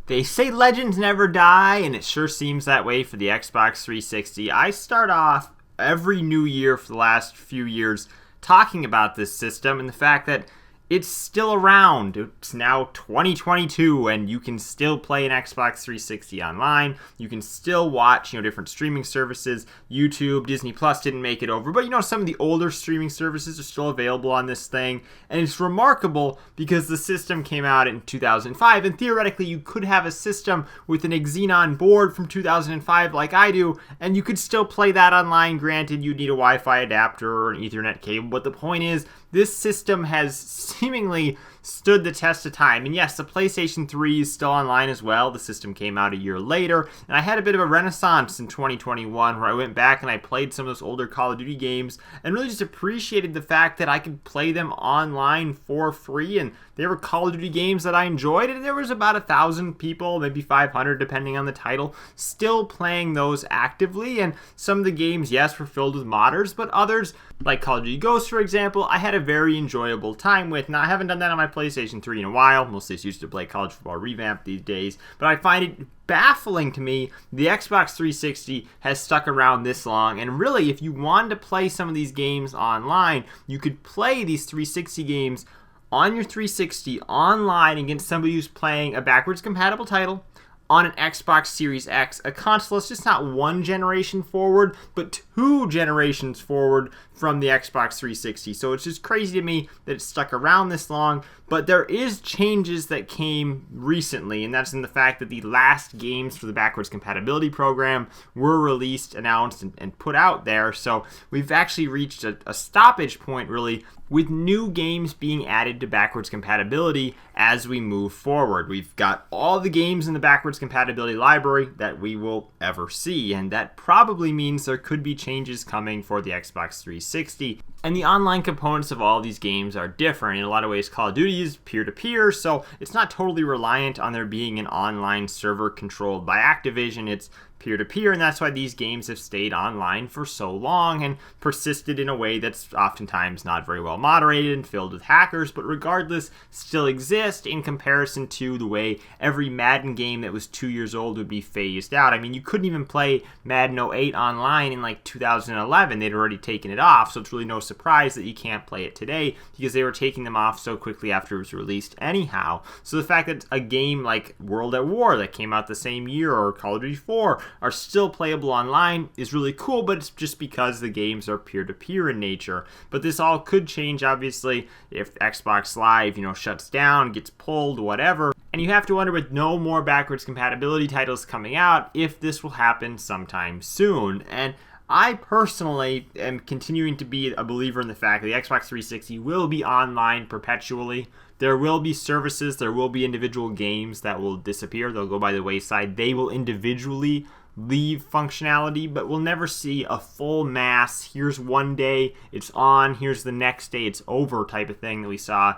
They say legends never die, and it sure seems that way for the Xbox 360. I start off every new year for the last few years talking about this system and the fact that it's still around. It's now 2022, and you can still play an Xbox 360 online. You can still watch, different streaming services. YouTube, Disney Plus didn't make it over, but some of the older streaming services are still available on this thing. And it's remarkable because the system came out in 2005, and theoretically you could have a system with an Xenon board from 2005 like I do, and you could still play that online. Granted, you'd need a Wi-Fi adapter or an Ethernet cable, but the point is, this system has seemingly stood the test of time. And yes, the PlayStation 3 is still online as well. The system came out a year later. And I had a bit of a renaissance in 2021 where I went back and I played some of those older Call of Duty games and really just appreciated the fact that I could play them online for free. And they were Call of Duty games that I enjoyed. And there was about 1,000 people, maybe 500 depending on the title, still playing those actively. And some of the games, yes, were filled with modders, but others, like Call of Duty Ghosts, for example, I had a very enjoyable time with. Now, I haven't done that on my PlayStation 3 in a while. Mostly it's used to play College Football Revamped these days. But I find it baffling to me the Xbox 360 has stuck around this long. And really, if you wanted to play some of these games online, you could play these 360 games on your 360 online against somebody who's playing a backwards compatible title on an Xbox Series X, a console that's just not one generation forward, but 2 generations forward from the Xbox 360. So it's just crazy to me that it's stuck around this long. But there is changes that came recently, and that's in the fact that the last games for the backwards compatibility program were released, announced, and put out there. So we've actually reached a stoppage point, really, with new games being added to backwards compatibility as we move forward. We've got all the games in the backwards compatibility library that we will ever see, and that probably means there could be changes coming for the Xbox 360. And the online components of all of these games are different. In a lot of ways, Call of Duty is peer-to-peer, so it's not totally reliant on there being an online server controlled by Activision. It's peer-to-peer, and that's why these games have stayed online for so long and persisted in a way that's oftentimes not very well moderated and filled with hackers, but regardless still exist in comparison to the way every Madden game that was 2 years old would be phased out. I mean, you couldn't even play Madden 08 online in like 2011. They'd already taken it off, so it's really no surprise that you can't play it today because they were taking them off so quickly after it was released anyhow. So the fact that a game like World at War that came out the same year, or Call of Duty 4, are still playable online is really cool, but it's just because the games are peer-to-peer in nature. But this all could change, obviously, if Xbox Live, shuts down, gets pulled, whatever. And you have to wonder, with no more backwards compatibility titles coming out, if this will happen sometime soon. And I personally am continuing to be a believer in the fact that the Xbox 360 will be online perpetually. There will be services, there will be individual games that will disappear. They'll go by the wayside. They will individually leave functionality, but we'll never see a full mass, here's one day it's on, here's the next day it's over type of thing that we saw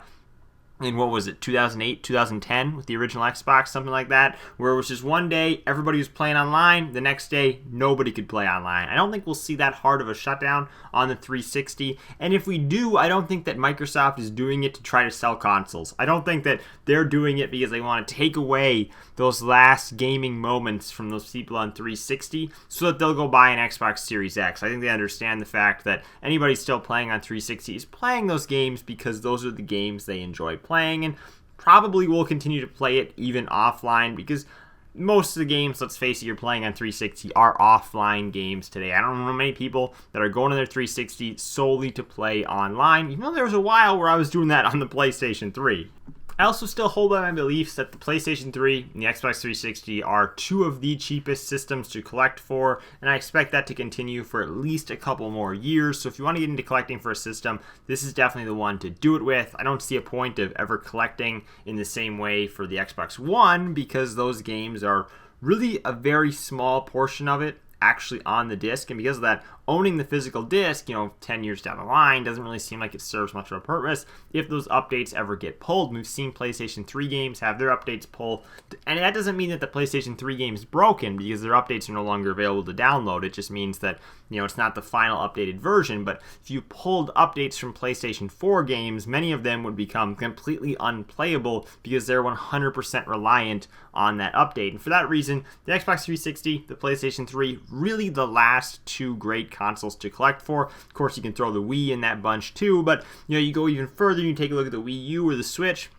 in, 2008, 2010 with the original Xbox, something like that, where it was just one day everybody was playing online, the next day nobody could play online. I don't think we'll see that hard of a shutdown on the 360, and if we do, I don't think that Microsoft is doing it to try to sell consoles. I don't think that they're doing it because they want to take away those last gaming moments from those people on 360 so that they'll go buy an Xbox Series X. I think they understand the fact that anybody still playing on 360 is playing those games because those are the games they enjoy playing, and probably will continue to play it even offline because most of the games, let's face it, you're playing on 360 are offline games today. I don't know many people that are going to their 360 solely to play online, even though there was a while where I was doing that on the PlayStation 3. I also still hold by my beliefs that the PlayStation 3 and the Xbox 360 are two of the cheapest systems to collect for, and I expect that to continue for at least a couple more years. So if you want to get into collecting for a system, this is definitely the one to do it with. I don't see a point of ever collecting in the same way for the Xbox One because those games are really a very small portion of it, actually on the disc, and because of that, owning the physical disc, 10 years down the line doesn't really seem like it serves much of a purpose if those updates ever get pulled. We've seen PlayStation 3 games have their updates pulled, and that doesn't mean that the PlayStation 3 game is broken because their updates are no longer available to download. It just means that, it's not the final updated version, but if you pulled updates from PlayStation 4 games, many of them would become completely unplayable because they're 100% reliant on that update. And for that reason, the Xbox 360, the PlayStation 3, really the last two great consoles to collect for. Of course, you can throw the Wii in that bunch too, but you go even further, you take a look at the Wii U or the Switch.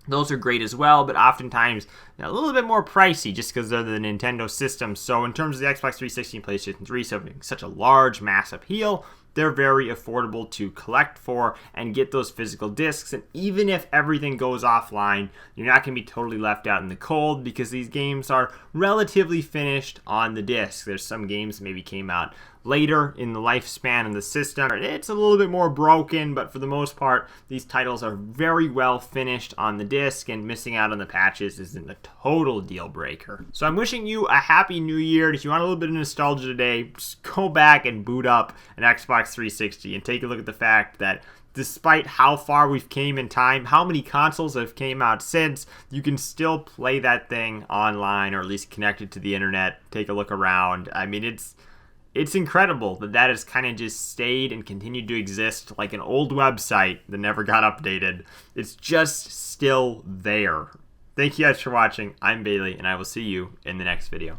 Those are great as well, but oftentimes a little bit more pricey just because they're the Nintendo system. So in terms of the Xbox 360 and PlayStation 3, so having such a large mass appeal, they're very affordable to collect for and get those physical discs. And even if everything goes offline, you're not going to be totally left out in the cold because these games are relatively finished on the disc. There's some games that maybe came out later in the lifespan of the system. It's a little bit more broken, but for the most part, these titles are very well finished on the disc, and missing out on the patches isn't a total deal breaker. So I'm wishing you a happy new year, and if you want a little bit of nostalgia today, just go back and boot up an Xbox 360 and take a look at the fact that despite how far we've came in time, how many consoles have came out since, you can still play that thing online, or at least connected to the internet, take a look around. I mean, it's incredible that has kind of just stayed and continued to exist like an old website that never got updated. It's just still there. Thank you guys for watching. I'm Bailey, and I will see you in the next video.